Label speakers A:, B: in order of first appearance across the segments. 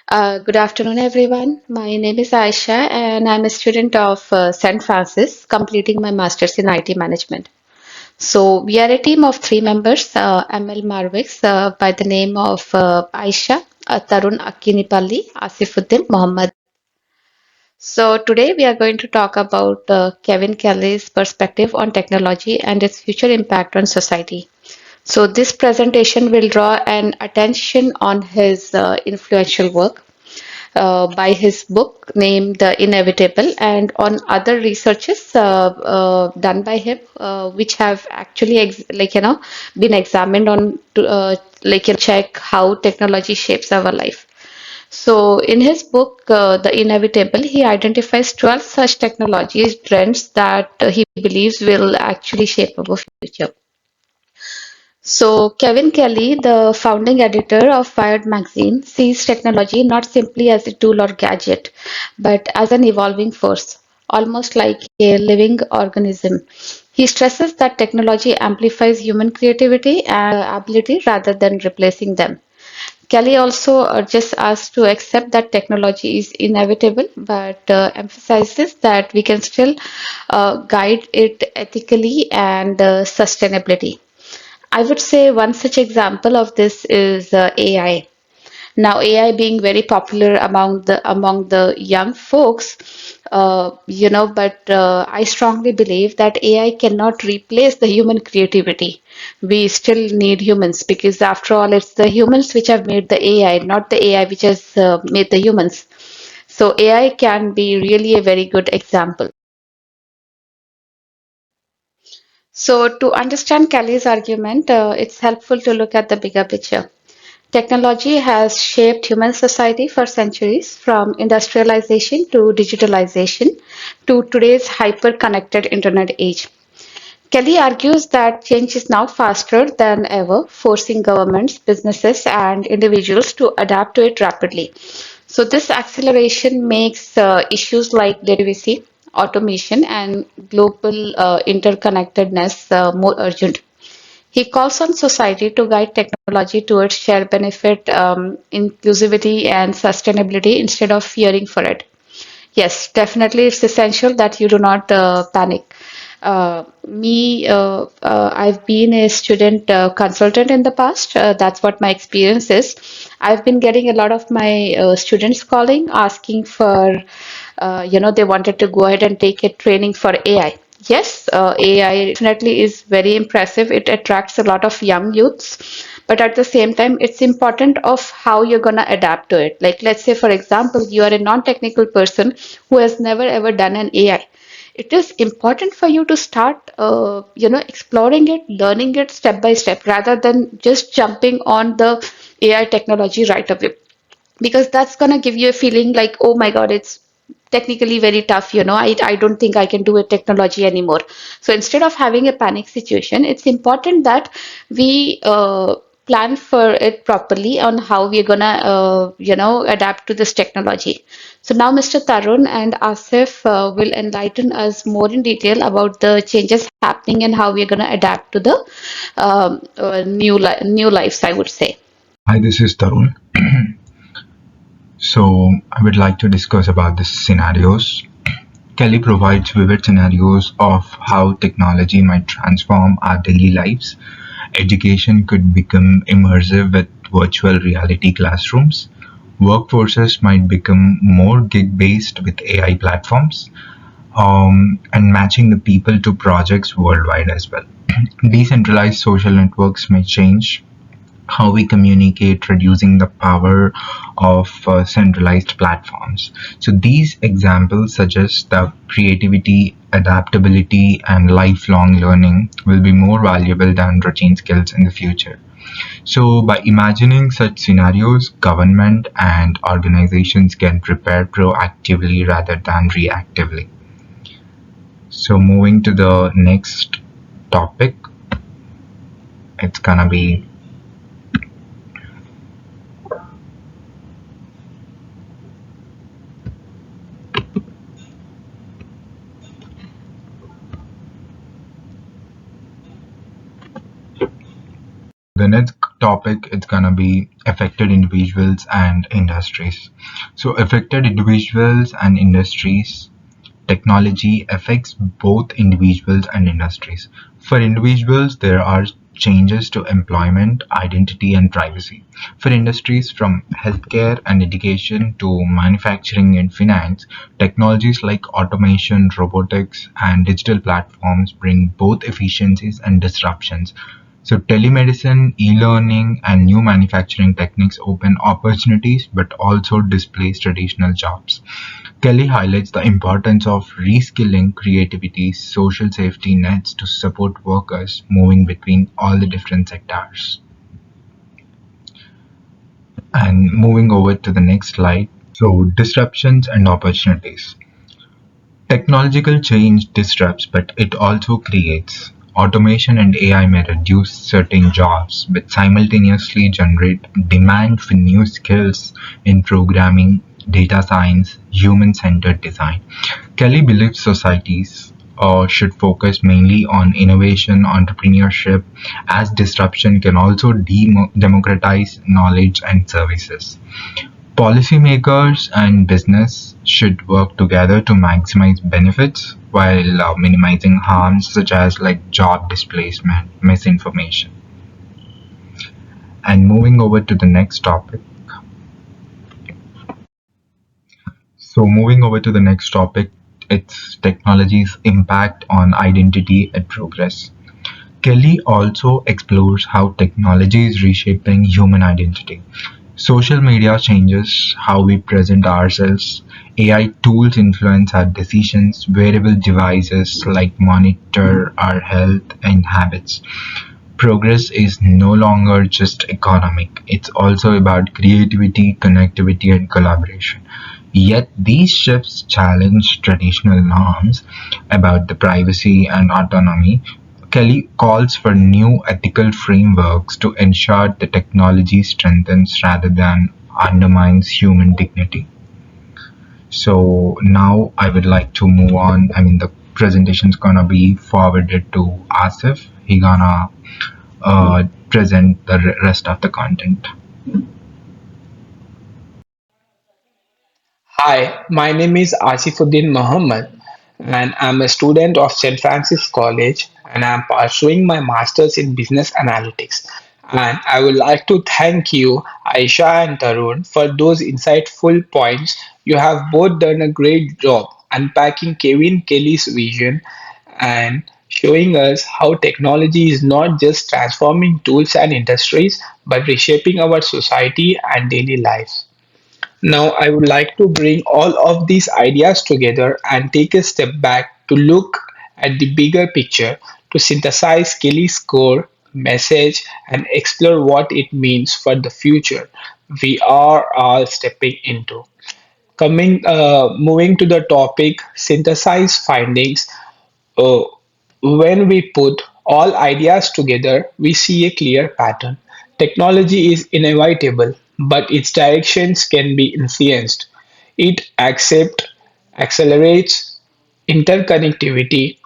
A: Good afternoon, everyone. My name is Aisha, and I'm a student of St. Francis, completing my master's in IT management. So, we are a team of three members ML Marvix by the name of Aisha, Tarun Akkinipalli, Asifuddin Mohammed. So, today we are going to talk about Kevin Kelly's perspective on technology and its future impact on society. So, this presentation will draw an attention on his influential work by his book named The Inevitable and on other researches done by him, which have actually been examined on to check how technology shapes our life. So, in his book, The Inevitable, he identifies 12 such technologies trends that he believes will actually shape our future. So, Kevin Kelly, the founding editor of Wired magazine, sees technology not simply as a tool or gadget, but as an evolving force, almost like a living organism. He stresses that technology amplifies human creativity and ability rather than replacing them. Kelly also urges us to accept that technology is inevitable, but emphasizes that we can still guide it ethically and sustainability. I would say one such example of this is AI. Now, AI being very popular among the young folks, but I strongly believe that AI cannot replace the human creativity. We still need humans because, after all, it's the humans which have made the AI, not the AI which has made the humans. So, AI can be really a very good example. So, to understand Kelly's argument, it's helpful to look at the bigger picture. Technology has shaped human society for centuries, from industrialization to digitalization to today's hyper connected internet age. Kelly argues that change is now faster than ever, forcing governments, businesses, and individuals to adapt to it rapidly. So, this acceleration makes issues like data privacy, automation, and global interconnectedness more urgent. He calls on society to guide technology towards shared benefit, inclusivity, and sustainability instead of fearing for it. Yes, definitely, it's essential that you do not panic. I've been a student consultant in the past. That's what my experience is. I've been getting a lot of my students calling, asking for, they wanted to go ahead and take a training for AI. Yes, AI definitely is very impressive. It attracts a lot of young youths, but at the same time, it's important of how you're gonna adapt to it. Like, let's say, for example, you are a non-technical person who has never ever done an AI. It is important for you to start, exploring it, learning it step by step, rather than just jumping on the AI technology right away, because that's going to give you a feeling like, oh my god, it's technically very tough. I don't think I can do a technology anymore. So instead of having a panic situation, it's important that we plan for it properly on how we're going to adapt to this technology. So now Mr. Tarun and Asif will enlighten us more in detail about the changes happening and how we're going to adapt to the new lives, I would say.
B: Hi, this is Tarun. So, I would like to discuss about the scenarios. Kelly provides vivid scenarios of how technology might transform our daily lives. Education could become immersive with virtual reality classrooms. Workforces might become more gig based with AI platforms, and matching the people to projects worldwide as well. Decentralized social networks may change how we communicate, reducing the power of centralized platforms. So these examples suggest that creativity, adaptability, and lifelong learning will be more valuable than routine skills in the future. So by imagining such scenarios, government and organizations can prepare proactively rather than reactively. So moving to the next topic, it's gonna be the next topic, it's gonna be affected individuals and industries. So affected individuals and industries. Technology affects both individuals and industries. For individuals, there are changes to employment, identity, and privacy. For industries, from healthcare and education to manufacturing and finance, technologies like automation, robotics, and digital platforms bring both efficiencies and disruptions. So, telemedicine, e learning, and new manufacturing techniques open opportunities but also displace traditional jobs. Kelly highlights the importance of reskilling, creativity, social safety nets to support workers moving between all the different sectors. And moving over to the next slide. So, disruptions and opportunities. Technological change disrupts, but it also creates. Automation and AI may reduce certain jobs, but simultaneously generate demand for new skills in programming, data science, human centered design. Kelly believes societies should focus mainly on innovation, entrepreneurship, as disruption can also democratize knowledge and services. Policymakers and business should work together to maximize benefits while minimizing harms such as like job displacement, misinformation. And moving over to the next topic. So moving over to the next topic, it's technology's impact on identity and progress. Kelly also explores how technology is reshaping human identity. Social media changes how we present ourselves. AI tools influence our decisions. Wearable devices like monitor our health and habits. Progress is no longer just economic, it's also about creativity, connectivity, and collaboration. Yet these shifts challenge traditional norms about the privacy and autonomy. Kelly calls for new ethical frameworks to ensure the technology strengthens rather than undermines human dignity. So now I would like to move on. I mean, the presentation's gonna be forwarded to Asif. He gonna present the rest of the content.
C: Hi, my name is Asifuddin Muhammad, and I'm a student of St. Francis College, and I'm pursuing my master's in business analytics. And I would like to thank you, Aisha and Tarun, for those insightful points. You have both done a great job unpacking Kevin Kelly's vision and showing us how technology is not just transforming tools and industries, but reshaping our society and daily lives. Now, I would like to bring all of these ideas together and take a step back to look at the bigger picture, to synthesize Kelly's core message and explore what it means for the future we are all stepping into. Moving to the topic, synthesize findings. Uh, when we put all ideas together, we see a clear pattern. Technology is inevitable, but its directions can be influenced. It accelerates interconnectivity,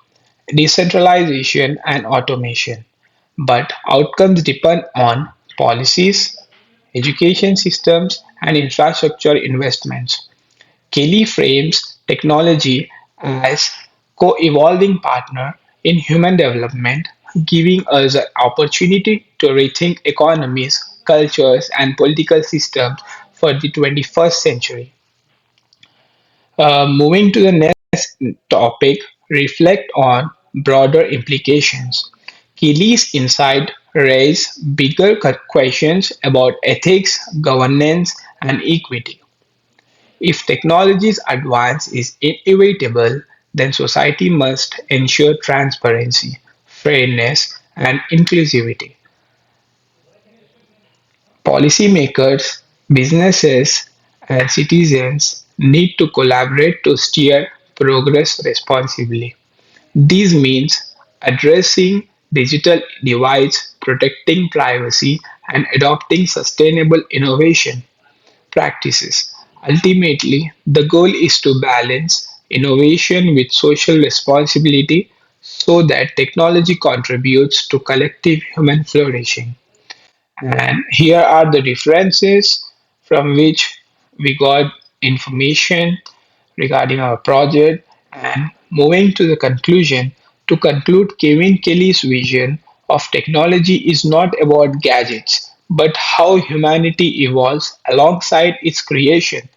C: decentralization, and automation. But outcomes depend on policies, education systems, and infrastructure investments. Kelly frames technology as co-evolving partner in human development, giving us an opportunity to rethink economies, cultures, and political systems for the 21st century. Moving to the next topic, reflect on broader implications. Kelly's insight raise bigger questions about ethics, governance, and equity. If technology's advance is inevitable, then society must ensure transparency, fairness, and inclusivity. Policymakers, businesses, and citizens need to collaborate to steer progress responsibly. This means addressing digital divides, protecting privacy, and adopting sustainable innovation practices. Ultimately, the goal is to balance innovation with social responsibility so that technology contributes to collective human flourishing. And here are the differences from which we got information regarding our project. And moving to the conclusion, to conclude, Kevin Kelly's vision of technology is not about gadgets, but how humanity evolves alongside its creation.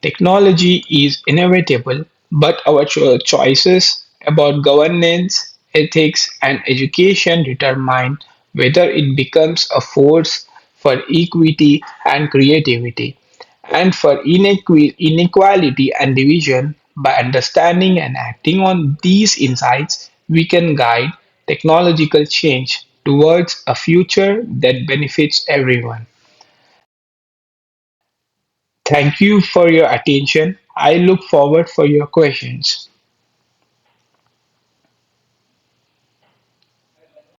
C: Technology is inevitable, but our choices about governance, ethics, and education determine whether it becomes a force for equity and creativity, and for inequality and division. By understanding and acting on these insights, we can guide technological change towards a future that benefits everyone. Thank you for your attention. I look forward for your questions.